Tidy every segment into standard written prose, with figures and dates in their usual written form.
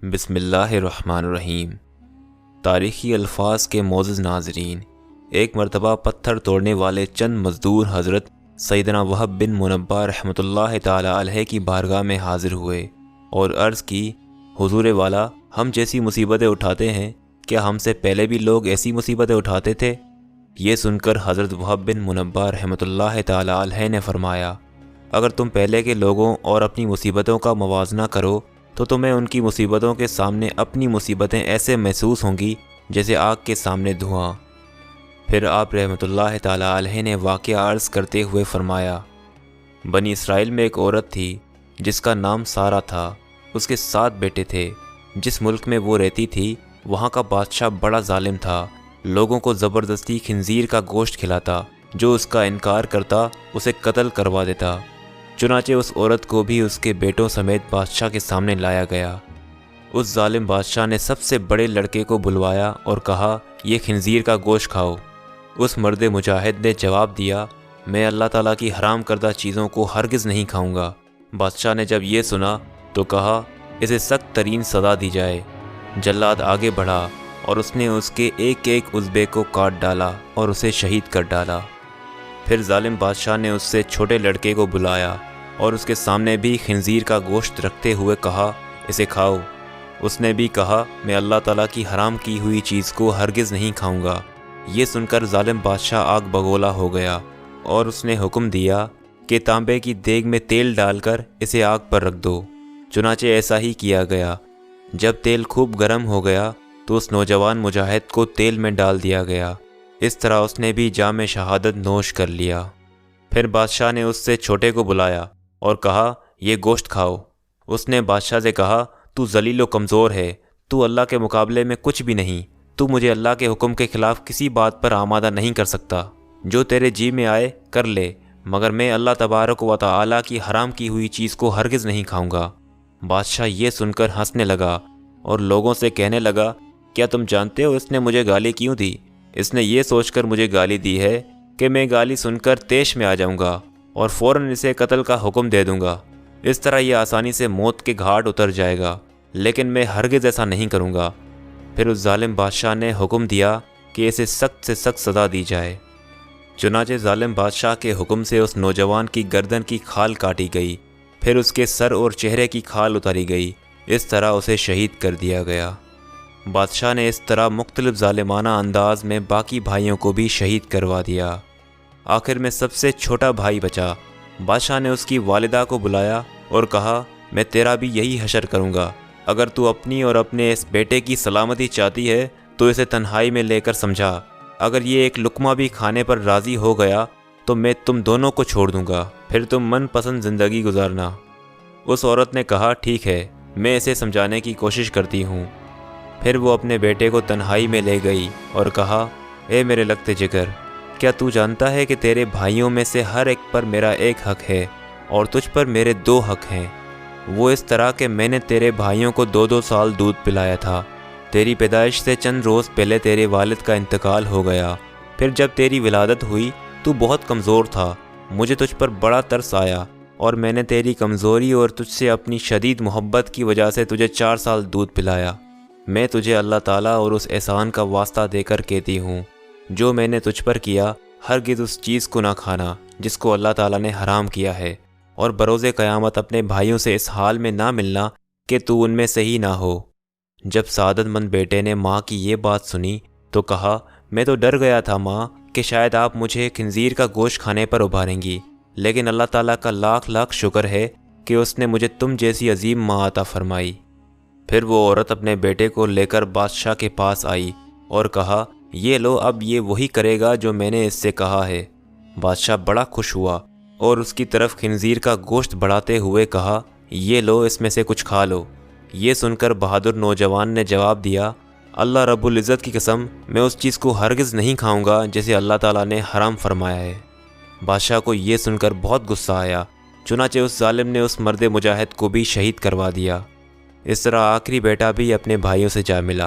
बिस्मिल्लाहिर्रहमानिर्रहीम। तारीखी अल्फाज के मोअज़्ज़ज़ नाज़रीन, एक मरतबा पत्थर तोड़ने वाले चंद मज़दूर हज़रत सैयदना वहब बिन मुनब्बा रहमतुल्लाहि ताला अलैह की बारगाह में हाज़िर हुए और अर्ज़ की, हुज़ूर वाला, हम जैसी मुसीबतें उठाते हैं, क्या हमसे पहले भी लोग ऐसी मुसीबतें उठाते थे? ये सुनकर हज़रत वहब बिन मुनब्बा रहमतुल्लाहि ताला अलैह ने फ़रमाया, अगर तुम पहले के लोगों और अपनी मुसीबतों का मवाजना करो तो तुम्हें उनकी मुसीबतों के सामने अपनी मुसीबतें ऐसे महसूस होंगी जैसे आग के सामने धुआं। फिर आप रहमतुल्लाहि ताला अलैह ने वाक़या अर्ज़ करते हुए फ़रमाया, बनी इसराइल में एक औरत थी जिसका नाम सारा था। उसके 7 बेटे थे। जिस मुल्क में वो रहती थी वहाँ का बादशाह बड़ा जालिम था। लोगों को ज़बरदस्ती खिंजीर का गोश्त खिलाता, जो उसका इनकार करता उसे कत्ल करवा देता। चुनाचे उस औरत को भी उसके बेटों समेत बादशाह के सामने लाया गया। उस जालिम बादशाह ने सबसे बड़े लड़के को बुलवाया और कहा, यह खिंजीर का गोश्त खाओ। उस मर्द मुजाहिद ने जवाब दिया, मैं अल्लाह ताला की हराम करदा चीज़ों को हरगिज़ नहीं खाऊंगा। बादशाह ने जब ये सुना तो कहा, इसे सख्त तरीन सज़ा दी जाए। जल्लाद आगे बढ़ा और उसने उसके एक एक उज़्बे को काट डाला और उसे शहीद कर डाला। फिर जालिम बादशाह ने उससे छोटे लड़के को बुलाया और उसके सामने भी खिंजीर का गोश्त रखते हुए कहा, इसे खाओ। उसने भी कहा, मैं अल्लाह ताला की हराम की हुई चीज़ को हरगिज़ नहीं खाऊंगा। ये सुनकर जालिम बादशाह आग बगोला हो गया और उसने हुक्म दिया कि तांबे की देग में तेल डालकर इसे आग पर रख दो। चुनाचे ऐसा ही किया गया। जब तेल खूब गर्म हो गया तो उस नौजवान मुजाहिद को तेल में डाल दिया गया। इस तरह उसने भी जाम शहादत नोश कर लिया। फिर बादशाह ने उससे छोटे को बुलाया और कहा, ये गोश्त खाओ। उसने बादशाह से कहा, तू ज़लील व कमज़ोर है, तू अल्लाह के मुकाबले में कुछ भी नहीं। तू मुझे अल्लाह के हुक्म के ख़िलाफ़ किसी बात पर आमादा नहीं कर सकता। जो तेरे जी में आए कर ले, मगर मैं अल्लाह तबारक व तआला की हराम की हुई चीज़ को हरगिज़ नहीं खाऊंगा। बादशाह ये सुनकर हंसने लगा और लोगों से कहने लगा, क्या तुम जानते हो इसने मुझे गाली क्यों दी? इसने ये सोचकर मुझे गाली दी है कि मैं गाली सुनकर तेश में आ जाऊंगा और फ़ौरन इसे कत्ल का हुक्म दे दूंगा। इस तरह यह आसानी से मौत के घाट उतर जाएगा, लेकिन मैं हरगिज़ ऐसा नहीं करूंगा। फिर उस जालिम बादशाह ने हुक्म दिया कि इसे सख्त से सख्त सज़ा दी जाए। चुनाचे जालिम बादशाह के हुक्म से उस नौजवान की गर्दन की खाल काटी गई, फिर उसके सर और चेहरे की खाल उतारी गई। इस तरह उसे शहीद कर दिया गया। बादशाह ने इस तरह मुख्तलिफ ज़ालिमाना अंदाज में बाकी भाइयों को भी शहीद करवा दिया। आखिर में सबसे छोटा भाई बचा। बादशाह ने उसकी वालिदा को बुलाया और कहा, मैं तेरा भी यही हशर करूँगा। अगर तू अपनी और अपने इस बेटे की सलामती चाहती है तो इसे तन्हाई में लेकर समझा। अगर ये एक लुकमा भी खाने पर राज़ी हो गया तो मैं तुम दोनों को छोड़ दूँगा, फिर तुम मन पसंद ज़िंदगी गुजारना। उस औरत ने कहा, ठीक है, मैं इसे समझाने की कोशिश करती हूँ। फिर वो अपने बेटे को तन्हाई में ले गई और कहा, ए मेरे लगते जिगर, क्या तू जानता है कि तेरे भाइयों में से हर एक पर मेरा एक हक़ है और तुझ पर मेरे 2 हक़ हैं। वो इस तरह कि मैंने तेरे भाइयों को 2-2 साल दूध पिलाया था। तेरी पैदाइश से चंद रोज़ पहले तेरे वालिद का इंतकाल हो गया। फिर जब तेरी विलादत हुई तू बहुत कमज़ोर था। मुझे तुझ पर बड़ा तरस आया और मैंने तेरी कमज़ोरी और तुझसे अपनी शदीद मोहब्बत की वजह से तुझे 4 साल दूध पिलाया। मैं तुझे अल्लाह ताला और उस एहसान का वास्ता देकर कहती हूँ, जो मैंने तुझ पर किया, हरगिज़ उस चीज़ को ना खाना जिसको अल्लाह ताला ने हराम किया है, और बरोज़े क़यामत अपने भाइयों से इस हाल में ना मिलना कि तू उनमें से ही ना हो। जब सादतमंद बेटे ने माँ की ये बात सुनी तो कहा, मैं तो डर गया था माँ कि शायद आप मुझे खिंजीर का गोश्त खाने पर उभारेंगी, लेकिन अल्लाह ताला का लाख लाख शुक्र है कि उसने मुझे तुम जैसी अजीम माँ अता फरमाई। फिर वो औरत अपने बेटे को लेकर बादशाह के पास आई और कहा, ये लो, अब ये वही करेगा जो मैंने इससे कहा है। बादशाह बड़ा खुश हुआ और उसकी तरफ खिंजीर का गोश्त बढ़ाते हुए कहा, ये लो, इसमें से कुछ खा लो। ये सुनकर बहादुर नौजवान ने जवाब दिया, अल्लाह रब्बुल इज़्ज़त की कसम, मैं उस चीज़ को हरगिज़ नहीं खाऊंगा जिसे अल्लाह ताला ने हराम फरमाया है। बादशाह को ये सुनकर बहुत गुस्सा आया। चुनाचे उस जालिम ने उस मर्द मुजाहिद को भी शहीद करवा दिया। इस तरह आखिरी बेटा भी अपने भाइयों से जा मिला।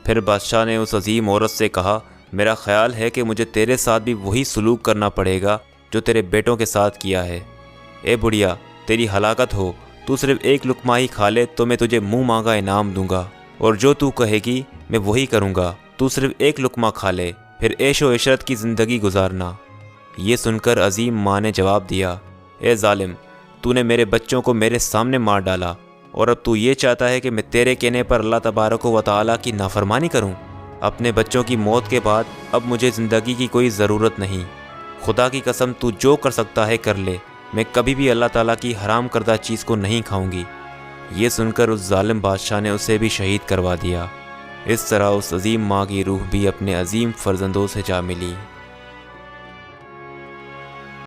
फिर बादशाह ने उस अजीम औरत से कहा, मेरा ख्याल है कि मुझे तेरे साथ भी वही सलूक करना पड़ेगा जो तेरे बेटों के साथ किया है। ए बुढ़िया, तेरी हलाकत हो, تو صرف ایک لقمہ ہی کھا لے تو میں تجھے منہ مانگا انعام دوں گا، اور جو تو کہے گی میں وہی کروں گا۔ تو صرف ایک لقمہ کھا لے، پھر عیش و عشرت کی زندگی گزارنا۔ یہ سن کر عظیم ماں نے جواب دیا، اے ظالم، تو نے میرے بچوں کو میرے سامنے مار ڈالا، اور اب تو یہ چاہتا ہے کہ میں تیرے کہنے پر اللہ تبارک و تعالیٰ کی نافرمانی کروں؟ اپنے بچوں کی موت کے بعد اب مجھے زندگی کی کوئی ضرورت نہیں۔ خدا کی قسم تو جو کر سکتا ہے کر لے، میں کبھی بھی اللہ تعالیٰ کی حرام کردہ چیز کو نہیں کھاؤں گی۔ یہ سن کر اس ظالم بادشاہ نے اسے بھی شہید کروا دیا۔ اس طرح اس عظیم ماں کی روح بھی اپنے عظیم فرزندوں سے جا ملی۔